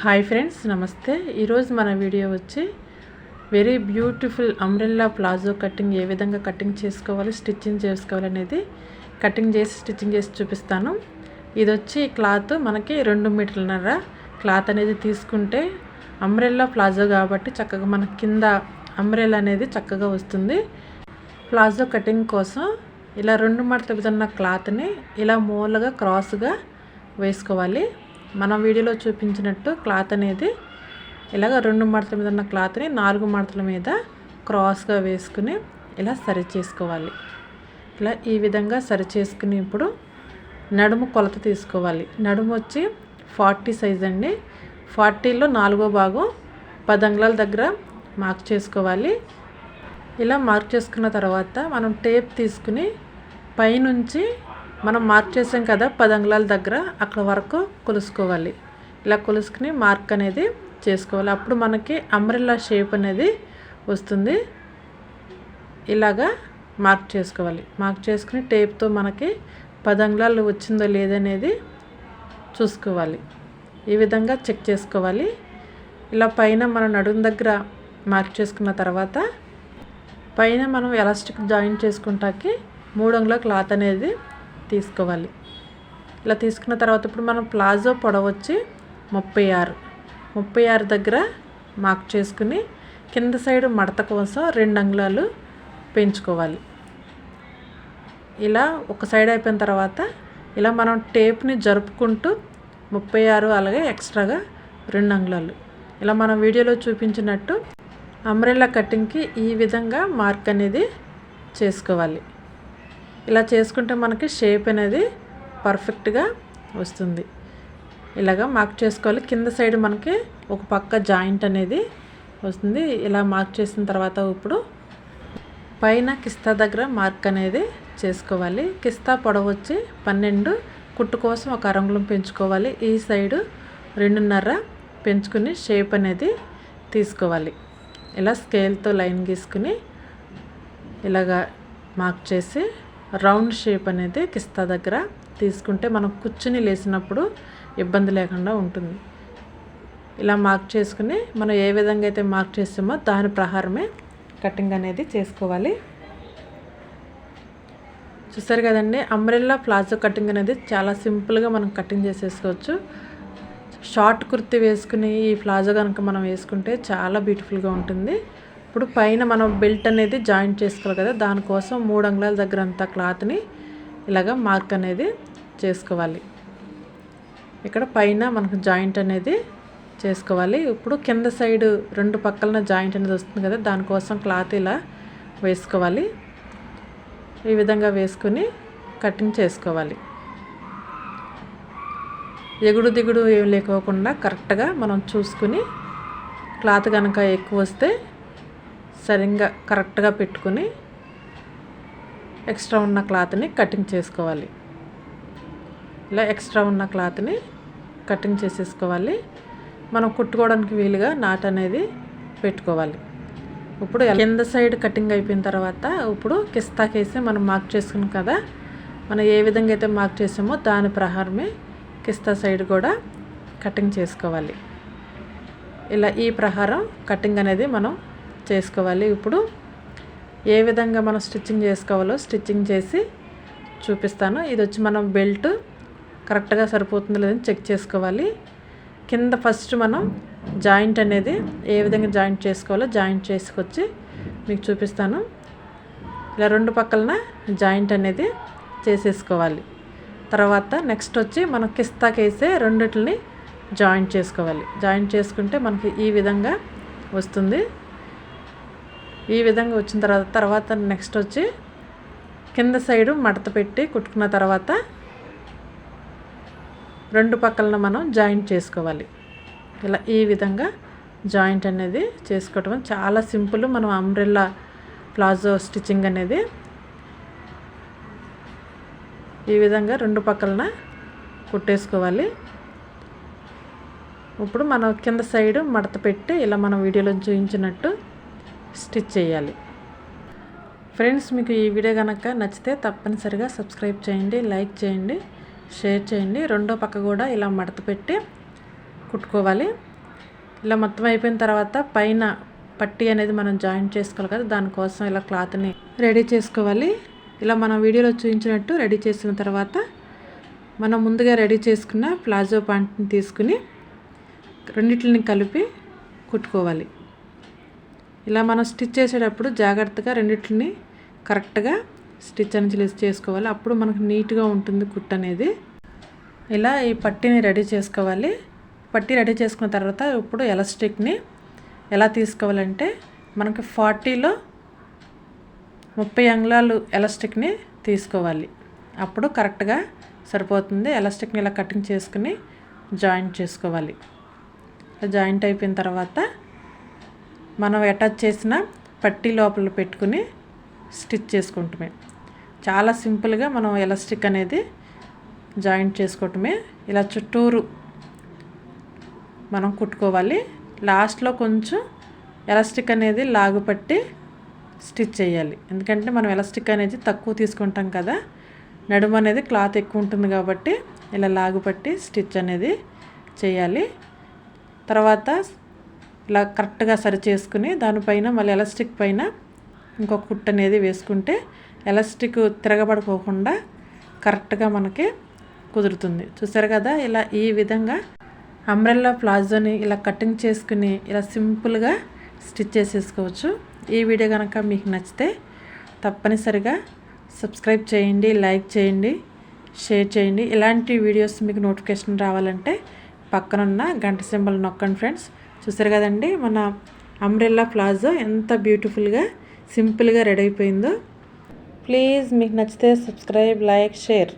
Hi friends, నమస్తే. ఈరోజు మన వీడియో వచ్చి very beautiful umbrella palazzo cutting ఏ విధంగా కటింగ్ చేసుకోవాలి, స్టిచ్చింగ్ చేసుకోవాలి అనేది స్టిచ్చింగ్ చేసి చూపిస్తాను. ఇది వచ్చి క్లాత్ మనకి 2 మీటర్లన్నర క్లాత్ అనేది తీసుకుంటే అంబ్రెల్లా ప్లాజో కాబట్టి చక్కగా మనకి కింద అంబ్రెల్లా అనేది చక్కగా వస్తుంది. ప్లాజో కటింగ్ కోసం ఇలా 2 మడతల విధంగా క్లాత్ని ఇలా మూలగా క్రాస్గా వేసుకోవాలి. మన వీడియోలో చూపించినట్టు క్లాత్ అనేది ఇలాగ 2 మడతల మీద ఉన్న క్లాత్ని 4 మడతల మీద క్రాస్గా వేసుకుని ఇలా సరి చేసుకోవాలి. ఇలా ఈ విధంగా సరి చేసుకుని ఇప్పుడు నడుము కొలత తీసుకోవాలి. నడుము వచ్చి 40 సైజ్ అండి. 40లో 4వ భాగం 10 అంగుళాల దగ్గర మార్క్ చేసుకోవాలి. ఇలా మార్క్ చేసుకున్న తర్వాత మనం టేప్ తీసుకుని పైనుంచి మనం మార్క్ చేసాం కదా 10 అంగుళాల దగ్గర అక్కడ వరకు కొలుసుకోవాలి. ఇలా కొలుసుకుని మార్క్ అనేది చేసుకోవాలి. అప్పుడు మనకి అంబ్రెల్లా షేప్ అనేది వస్తుంది. ఇలాగా మార్క్ చేసుకోవాలి. మార్క్ చేసుకుని టేప్తో మనకి 10 అంగుళాలు వచ్చిందో లేదనేది చూసుకోవాలి. ఈ విధంగా చెక్ చేసుకోవాలి. ఇలా పైన మన నడుము దగ్గర మార్క్ చేసుకున్న తర్వాత పైన మనం ఎలాస్టిక్ జాయింట్ చేసుకుంటాకి 3 అంగుళాల క్లాత్ అనేది తీసుకోవాలి. ఇలా తీసుకున్న తర్వాత ఇప్పుడు మనం ప్లాజో పొడవు వచ్చి 36 దగ్గర మార్క్ చేసుకుని కింద సైడ్ మడత కోసం 2 అంగుళాలు పెంచుకోవాలి. ఇలా ఒక సైడ్ అయిపోయిన తర్వాత ఇలా మనం టేప్ని జరుపుకుంటూ 36 అలాగే ఎక్స్ట్రాగా 2 అంగుళాలు ఇలా మనం వీడియోలో చూపించినట్టు అంబ్రెల్లా కటింగ్కి ఈ విధంగా మార్క్ అనేది చేసుకోవాలి. ఇలా చేసుకుంటే మనకి షేప్ అనేది పర్ఫెక్ట్గా వస్తుంది. ఇలాగా మార్క్ చేసుకోవాలి. కింద సైడ్ మనకి ఒక పక్క జాయింట్ అనేది వస్తుంది. ఇలా మార్క్ చేసిన తర్వాత ఇప్పుడు పైన కిస్తా దగ్గర మార్క్ అనేది చేసుకోవాలి. కిస్తా పొడవు వచ్చి 12, కుట్టు కోసం 1 అంగుళం పెంచుకోవాలి. ఈ సైడు 2.5 పెంచుకుని షేప్ అనేది తీసుకోవాలి. ఇలా స్కేల్తో లైన్ గీసుకుని ఇలాగా మార్క్ చేసి రౌండ్ షేప్ అనేది కిస్తా దగ్గర తీసుకుంటే మనం కూర్చుని లేసినప్పుడు ఇబ్బంది లేకుండా ఉంటుంది. ఇలా మార్క్ చేసుకుని మనం ఏ విధంగా అయితే మార్క్ చేస్తామో దాని ప్రకారమే కటింగ్ అనేది చేసుకోవాలి. చూసారు కదండి, అంబ్రెల్లా ప్లాజో కటింగ్ అనేది చాలా సింపుల్గా మనం కటింగ్ చేసేసుకోవచ్చు. షార్ట్ కుర్తి వేసుకుని ఈ ప్లాజో కనుక మనం వేసుకుంటే చాలా బ్యూటిఫుల్గా ఉంటుంది. ఇప్పుడు పైన మనం బెల్ట్ అనేది జాయింట్ చేసుకోవాలి కదా, దానికోసం 3 అంగుళాల దగ్గర అంతా క్లాత్ని ఇలాగ మార్క్ అనేది చేసుకోవాలి. ఇక్కడ పైన మనకు జాయింట్ అనేది చేసుకోవాలి. ఇప్పుడు కింద సైడ్ 2 పక్కలన జాయింట్ అనేది వస్తుంది కదా, దానికోసం క్లాత్ ఇలా వేసుకోవాలి. ఈ విధంగా వేసుకుని కటింగ్ చేసుకోవాలి. ఎగుడు దిగుడు ఏం లేకోకుండా కరెక్ట్గా మనం చూసుకుని క్లాత్ కనుక ఎక్కువ వస్తే సరిగ్గా కరెక్ట్గా పెట్టుకుని ఎక్స్ట్రా ఉన్న క్లాత్ని కటింగ్ చేసుకోవాలి. ఇలా ఎక్స్ట్రా ఉన్న క్లాత్ని కటింగ్ చేసేసుకోవాలి. మనం కుట్టుకోవడానికి వీలుగా నాట్ అనేది పెట్టుకోవాలి. ఇప్పుడు కింద సైడ్ కటింగ్ అయిపోయిన తర్వాత ఇప్పుడు కిస్తాకేసి మనం మార్క్ చేసుకున్నాం కదా, మనం ఏ విధంగా అయితే మార్క్ చేసామో దాని ప్రకారమే కిస్తా సైడ్ కూడా కటింగ్ చేసుకోవాలి. ఇలా ఈ ప్రకారం కటింగ్ అనేది మనం చేసుకోవాలి. ఇప్పుడు ఏ విధంగా మనం స్టిచ్చింగ్ చేసుకోవాలో స్టిచ్చింగ్ చేసి చూపిస్తాను. ఇది వచ్చి మనం బెల్ట్ కరెక్ట్గా సరిపోతుందో లేదని చెక్ చేసుకోవాలి. కింద ఫస్ట్ మనం జాయింట్ అనేది ఏ విధంగా జాయింట్ చేసుకోవాలో జాయింట్ చేసుకొచ్చి మీకు చూపిస్తాను. ఇలా 2 పక్కలన జాయింట్ అనేది చేసేసుకోవాలి. తర్వాత నెక్స్ట్ వచ్చి మనం కిస్తాకేసే రెండిటిని జాయింట్ చేసుకోవాలి. జాయింట్ చేసుకుంటే మనకి ఈ విధంగా వస్తుంది. ఈ విధంగా వచ్చిన తర్వాత నెక్స్ట్ వచ్చి కింద సైడు మడత పెట్టి కుట్టుకున్న తర్వాత 2 పక్కలన మనం జాయింట్ చేసుకోవాలి. ఇలా ఈ విధంగా జాయింట్ అనేది చేసుకోవటం చాలా సింపుల్. మనం అంబ్రెల్లా ప్లాజో స్టిచ్చింగ్ అనేది ఈ విధంగా 2 పక్కలన కుట్టేసుకోవాలి. ఇప్పుడు మనం కింద సైడు మడత పెట్టి ఇలా మనం వీడియోలో చూపించినట్టు స్టిచ్ చేయాలి. ఫ్రెండ్స్, మీకు ఈ వీడియో కనుక నచ్చితే తప్పనిసరిగా సబ్స్క్రైబ్ చేయండి, లైక్ చేయండి, షేర్ చేయండి. రెండో పక్క కూడా ఇలా మడత పెట్టి కుట్టుకోవాలి. ఇలా మొత్తం అయిపోయిన తర్వాత పైన పట్టీ అనేది మనం జాయింట్ చేసుకోవాలి కదా, దానికోసం ఇలా క్లాత్ని రెడీ చేసుకోవాలి. ఇలా మనం వీడియోలో చూపించినట్టు రెడీ చేసిన తర్వాత మనం ముందుగా రెడీ చేసుకున్న ప్లాజో ప్యాంట్ని తీసుకుని రెండిటిని కలిపి కుట్టుకోవాలి. ఇలా మనం స్టిచ్ చేసేటప్పుడు జాగ్రత్తగా రెండిటిని కరెక్ట్గా స్టిచ్ అనేది చేసుకోవాలి. అప్పుడు మనకు నీట్గా ఉంటుంది కుట్టు అనేది. ఇలా ఈ పట్టీని రెడీ చేసుకోవాలి. పట్టీ రెడీ చేసుకున్న తర్వాత ఇప్పుడు ఎలాస్టిక్ని ఎలా తీసుకోవాలంటే మనకి 40లో 30 అంగుళాలు ఎలాస్టిక్ని తీసుకోవాలి. అప్పుడు కరెక్ట్గా సరిపోతుంది. ఎలాస్టిక్ని ఇలా కటింగ్ చేసుకుని జాయింట్ చేసుకోవాలి. జాయింట్ అయిపోయిన తర్వాత మనం అటాచ్ చేసిన పట్టీ లోపల పెట్టుకుని స్టిచ్ చేసుకుంటమే. చాలా సింపుల్గా మనం ఎలాస్టిక్ అనేది జాయింట్ చేసుకోవటమే. ఇలా చుట్టూరు మనం కుట్టుకోవాలి. లాస్ట్లో కొంచెం ఎలాస్టిక్ అనేది లాగుపట్టి స్టిచ్ చేయాలి. ఎందుకంటే మనం ఎలాస్టిక్ అనేది తక్కువ తీసుకుంటాం కదా, నడుము అనేది క్లాత్ ఎక్కువ ఉంటుంది కాబట్టి ఇలా లాగుపట్టి స్టిచ్ అనేది చేయాలి. తర్వాత ఇలా కరెక్ట్గా సరి చేసుకుని దానిపైన మళ్ళీ ఎలాస్టిక్ పైన ఇంకొక కుట్టు అనేది వేసుకుంటే ఎలాస్టిక్ తిరగబడుకోకుండా కరెక్ట్గా మనకి కుదురుతుంది. చూసారు కదా, ఇలా ఈ విధంగా అంబ్రెల్లా ప్లాజోని ఇలా కటింగ్ చేసుకుని ఇలా సింపుల్గా స్టిచ్ చేసేసుకోవచ్చు. ఈ వీడియో కనుక మీకు నచ్చితే తప్పనిసరిగా సబ్స్క్రైబ్ చేయండి, లైక్ చేయండి, షేర్ చేయండి. ఇలాంటి వీడియోస్ మీకు నోటిఫికేషన్ రావాలంటే పక్కనున్న గంట సింబల్ నొక్కండి ఫ్రెండ్స్. చూసారు కదండి, మన అంబ్రెల్లా ప్లాజో ఎంత బ్యూటిఫుల్గా సింపుల్గా రెడీ అయిపోయిందో. ప్లీజ్ మీకు నచ్చితే సబ్స్క్రైబ్, లైక్, షేర్.